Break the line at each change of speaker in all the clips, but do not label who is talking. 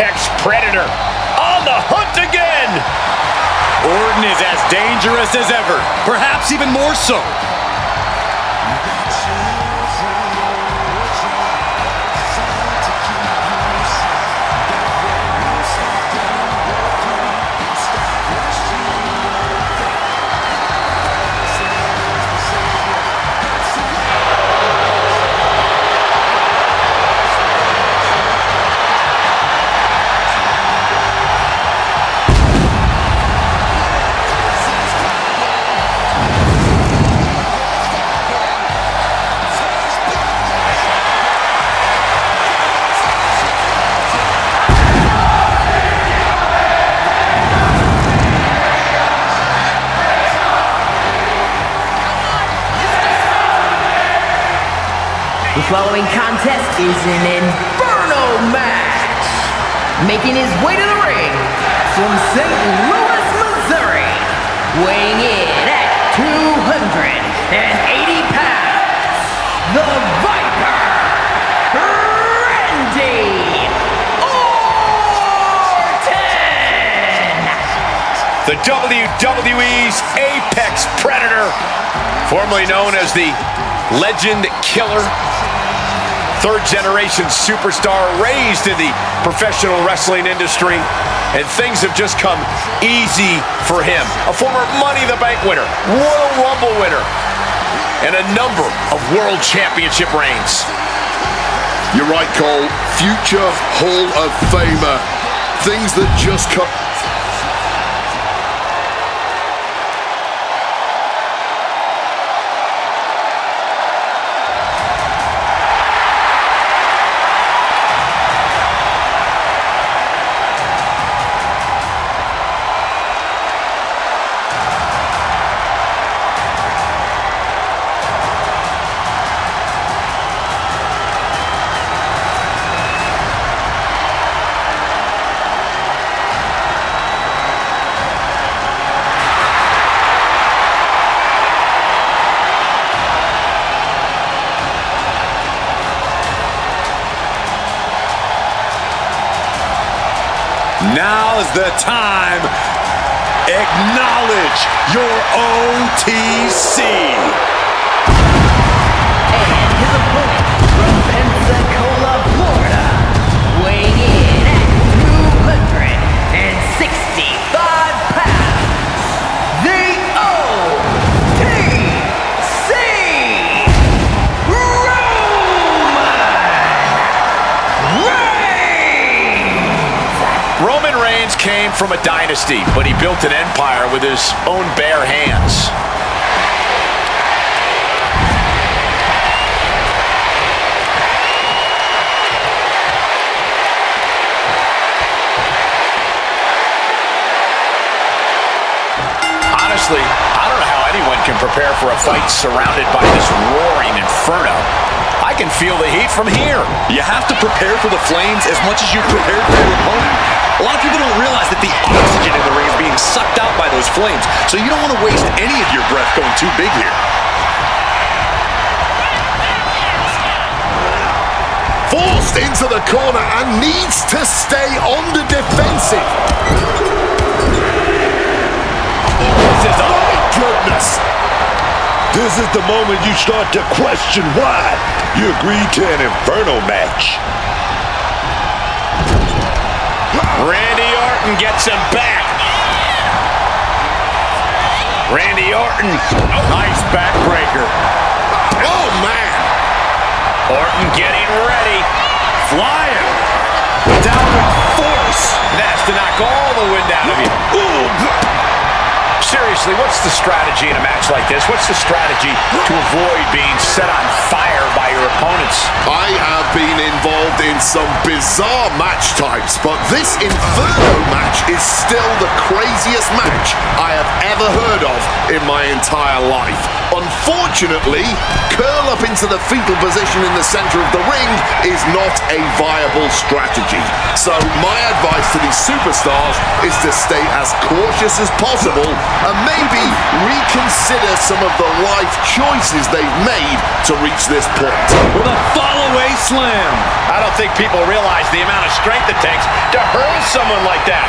apex predator on the hunt again.
Orton is as dangerous as ever, perhaps even more so.
The following contest is an Inferno match. Making his way to the ring from St. Louis, Missouri, weighing in at 280 pounds, the Viper, Randy Orton!
The WWE's apex predator, formerly known as the Legend Killer, third-generation superstar raised in the professional wrestling industry, and things have just come easy for him. A former Money in the Bank winner, Royal Rumble winner, and a number of World Championship reigns.
You're right, Cole. Future Hall of Famer. Things that just come...
Now's the time. Acknowledge your OTC.
And his opponent from Pensacola, Florida, weighing in at 265 pounds, the OTC
Roman Reigns came from a dynasty, but he built an empire with his own bare hands. Honestly, I don't know how anyone can prepare for a fight surrounded by this roaring inferno. I can feel the heat from here.
You have to prepare for the flames as much as you prepare for your opponent. A lot of people don't realize that the oxygen in the ring is being sucked out by those flames, so you don't want to waste any of your breath going too big here.
Forced into the corner and needs to stay on the defensive.
This is
Oh my goodness!
This is the moment you start to question why you agreed to an Inferno match.
Randy Orton gets him back. Randy Orton, nice backbreaker.
Oh man!
Orton getting ready.
Flying. Down with force.
That's to knock all the wind out of you. Seriously, what's the strategy in a match like this? What's the strategy to avoid being set on fire by your opponents?
I have been involved in some bizarre match types, but this Inferno match is still the craziest match I have ever heard of in my entire life. Unfortunately, curl up into the fetal position in the center of the ring is not a viable strategy. So my advice to these superstars is to stay as cautious as possible and maybe reconsider consider some of the life choices they've made to reach this point.
With a fall-away slam.
I don't think people realize the amount of strength it takes to hurl someone like that.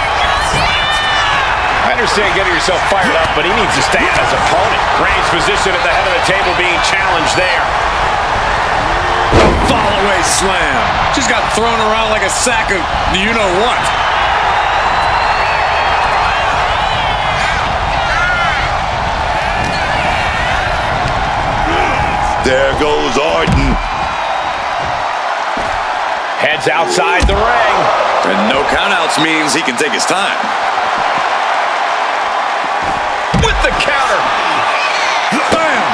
I understand getting yourself fired up, but he needs to stay on his opponent. Reigns' position at the head of the table being challenged there.
Fall-away slam. Just got thrown around like a sack of you-know-what.
There goes Orton.
Heads outside the ring.
And no countouts means he can take his time.
With the counter.
Bam!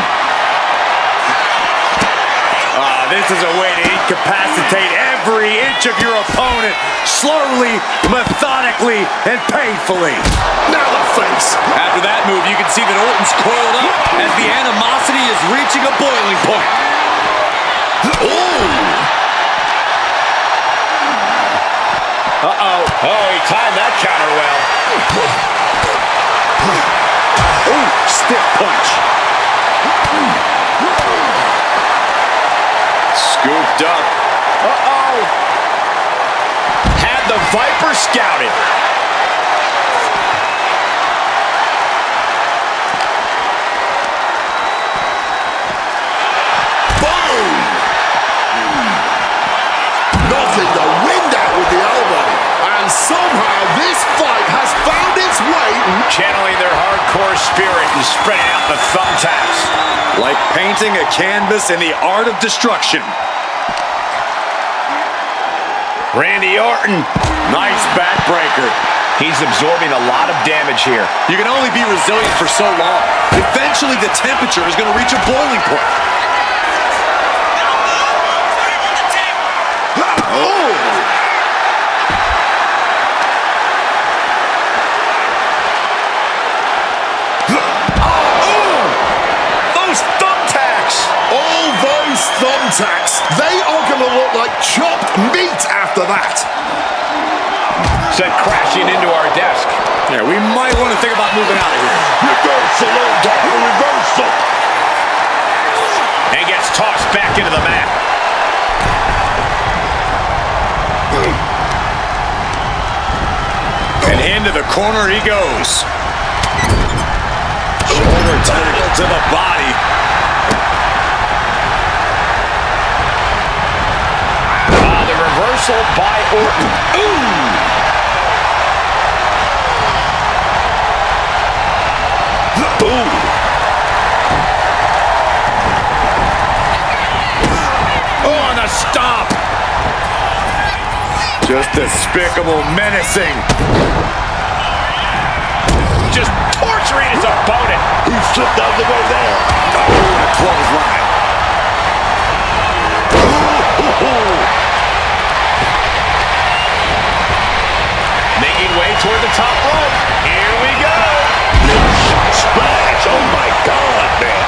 This is a way to incapacitate every inch of your opponent slowly, methodically, and painfully.
Now the face.
After that move, you can see that Orton's coiled up as the animosity is reaching a boiling point.
Uh-oh. Oh, he timed that counter well.
Ooh, stiff punch. Scooped up.
Uh-oh. Had the Viper scouted.
Boom! Knocking the wind out with the elbow. And somehow this fight has found its way.
Channeling their hardcore spirit and spreading out the thumbtacks.
Like painting a canvas in the art of destruction.
Randy Orton.
Nice backbreaker.
He's absorbing a lot of damage here.
You can only be resilient for so long. Eventually the temperature is going to reach a boiling point.
Thumbtacks, they are going to look like chopped meat after that.
Sent crashing into our desk.
Yeah, we might want to think about moving out of here.
Reversal, old dog, reversal.
And gets tossed back into the mat.
And into the corner he goes. Shoulder tackle to the body.
Reversal by Orton. Ooh!
Boom!
Oh, on the stomp!
Just despicable, menacing.
Just torturing his opponent.
He slipped out the way there.
Oh, a clothesline.
Making way toward the top rope. Here we go.
Splash! Oh my God, man!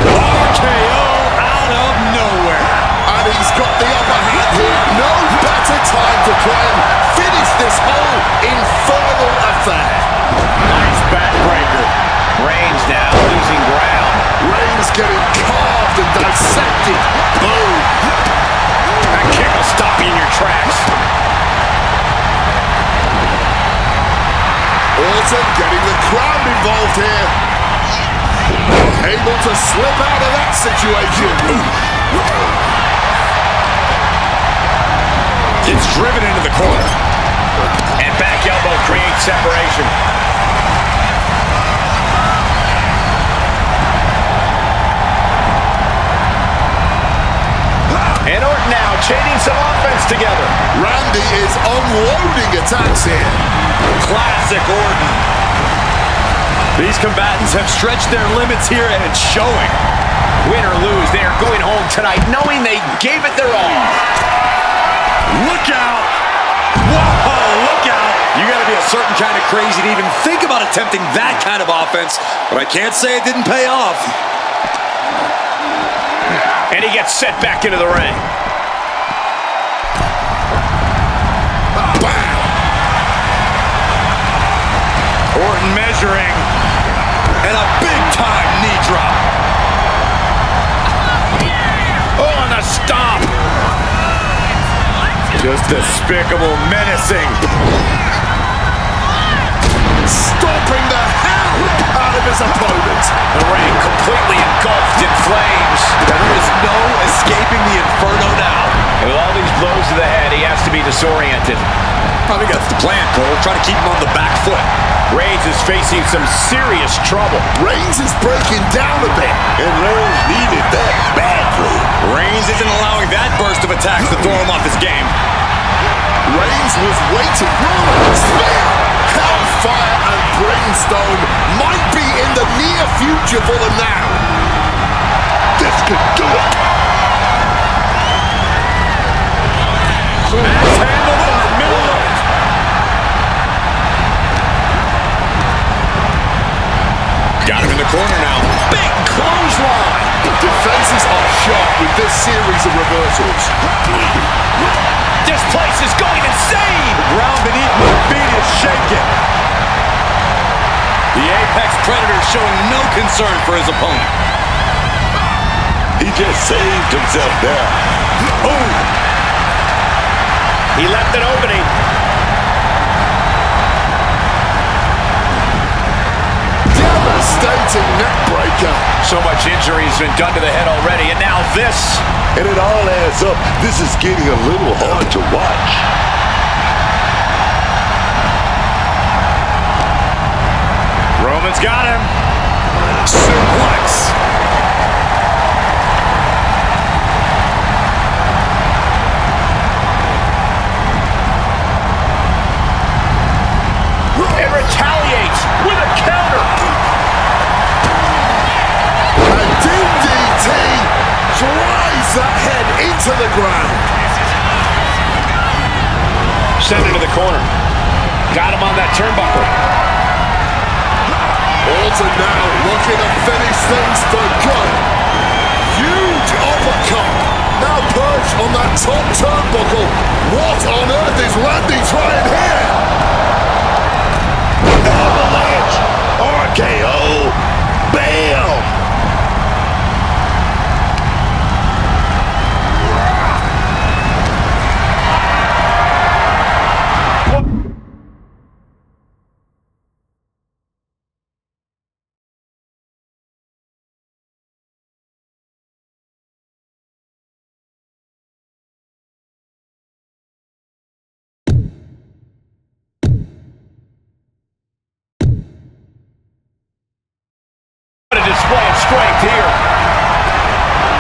RKO out of nowhere.
And he's got the upper hand here. No better time to try and finish this whole infernal affair.
Nice backbreaker. Reigns now losing ground.
Reigns getting carved and dissected. Boom.
That kick will stop you in your tracks.
Orton getting the crowd involved here. Able to slip out of that situation.
Gets driven into the corner.
And back elbow creates separation. And Orton now chaining some offense together.
Randy is unloading attacks here.
Classic Orton. These combatants have stretched their limits here, and it's showing.
Win or lose, they are going home tonight knowing they gave it their all.
Look out! Whoa, look out! You gotta be a certain kind of crazy to even think about attempting that kind of offense, but I can't say it didn't pay off.
And he gets set back into the ring.
Bam!
measuring. And a big-time knee drop.
Oh, and a stomp. Just despicable, menacing.
Stomping the hell out of his opponent.
The ring completely engulfed in flames.
There is no escaping the Inferno now.
And with all these blows to the head, he has to be disoriented.
I think that's the plan, Cole. Try to keep him on the back foot.
Reigns is facing some serious trouble.
Reigns is breaking down a bit.
And Reigns needed that badly.
Reigns isn't allowing that burst of attacks to throw him off his game.
Reigns was waiting. Spear! Hellfire and brimstone might be in the near future for them now.
This could do it.
Axe handle from the middle rope.
Got him in the corner now.
Big clothesline.
Defenses are sharp with this series of reversals.
This place is going insane.
The ground beneath my feet is shaking. The Apex Predator showing no concern for his opponent.
He just saved himself there.
Boom. He left an opening.
Devastating neckbreaker.
So much injury has been done to the head already, and now this.
And it all adds up. This is getting a little hard to watch.
Roman's got him.
Suplex.
And retaliates with a counter.
A DDT drives that head into the ground.
Send it to the corner. Got him on that turnbuckle.
Orton now looking to finish things for good. Huge uppercut. Now perched on that top turnbuckle. What on earth is Randy trying here?
Avalanche. RKO. Bam.
What a display of strength here.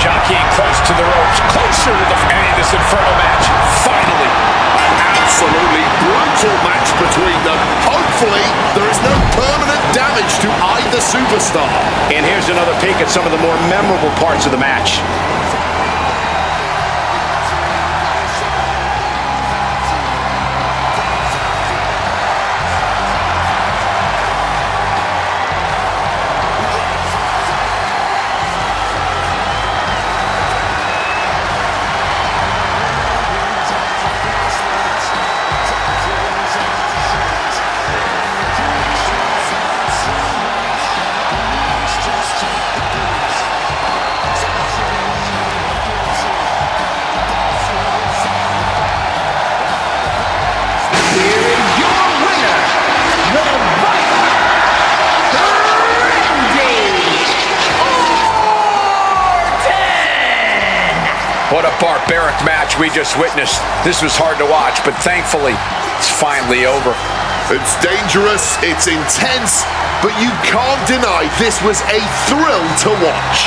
Jockeying close to the ropes, closer to the end of this Inferno match. Finally.
Absolutely brutal match between them. Hopefully, there is no permanent damage to either superstar.
And here's another peek at some of the more memorable parts of the match. What a barbaric match we just witnessed. This was hard to watch, but thankfully, it's finally over.
It's dangerous, it's intense, but you can't deny this was a thrill to watch.